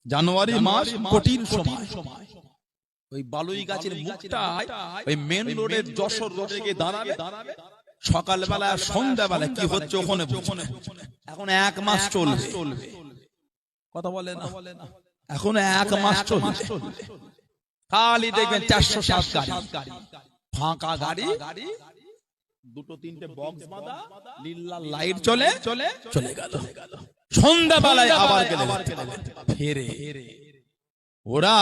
জানুয়ারি মাস কঠিন সময়। ওই বালুই গাছের মুখটায় ওই মেন রোডের যশোর রোডে গিয়ে দাঁড়াবে, সকালবেলা সন্ধ্যাবেলা কি হচ্ছে ওখানে বুঝবে। এখন 1 মাস চলবে, কথা বলে না, এখন 1 মাস চলবে। খালি দেখবেন 407 গাড়ি, ফাঁকা গাড়ি, 2-3টে বক্স বাঁধা, নীল লাল লাইট চলে চলে গেল। সন্ধ্যাবেলায় আবার গেলে ফেরে। ওরা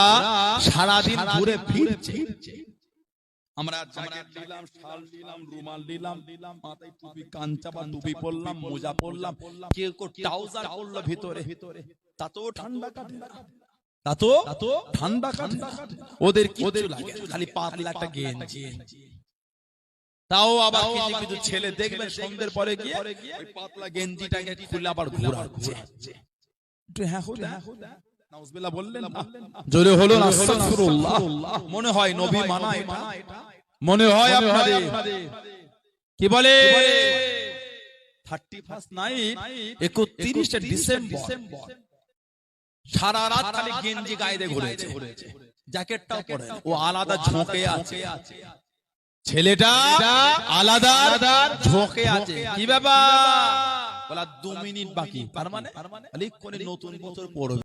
সারাদিন ঘুরে ফিরছে। আমরা জ্যাকেট নিলাম, শাল নিলাম, রুমাল নিলাম, মাথায় টুপি, কাঞ্চা বা টুপি পরলাম, মোজা পরলাম, কেউ ট্রাউজার পরলো ভিতরে, তাতেও ঠান্ডা কাটে না, তাতেও ঠান্ডা কাটে না। ওদের কিছু লাগে না, খালি পাতলা একটা গেঞ্জি। তাও আবার কিছু ছেলে দেখবেন সন্ধ্যের পরে গিয়ে ওই পাতলা গেঞ্জিটাকে খুলে আবার ঘোরাচ্ছে। হ্যাঁ হলো, নাউজুবিল্লাহ বললেন না, জোরে হলো না আস্তাগফিরুল্লাহ। মনে হয় নবী মানা এটা, মনে হয় আপনাদের কি বলে 31 নাইট 31 ডিসেম্বর সারা রাত খালি গেঞ্জি গায়ে দিয়ে ঘুরেছে, জ্যাকেটটাও পরে ও আলাদা ঝোঁকে আছে, ছেলেটা আলাদা ঝোঁকে আছে। কি ব্যাপার? বলা 2 মিনিট বাকি, তার মানে নতুন বছর পড়বে।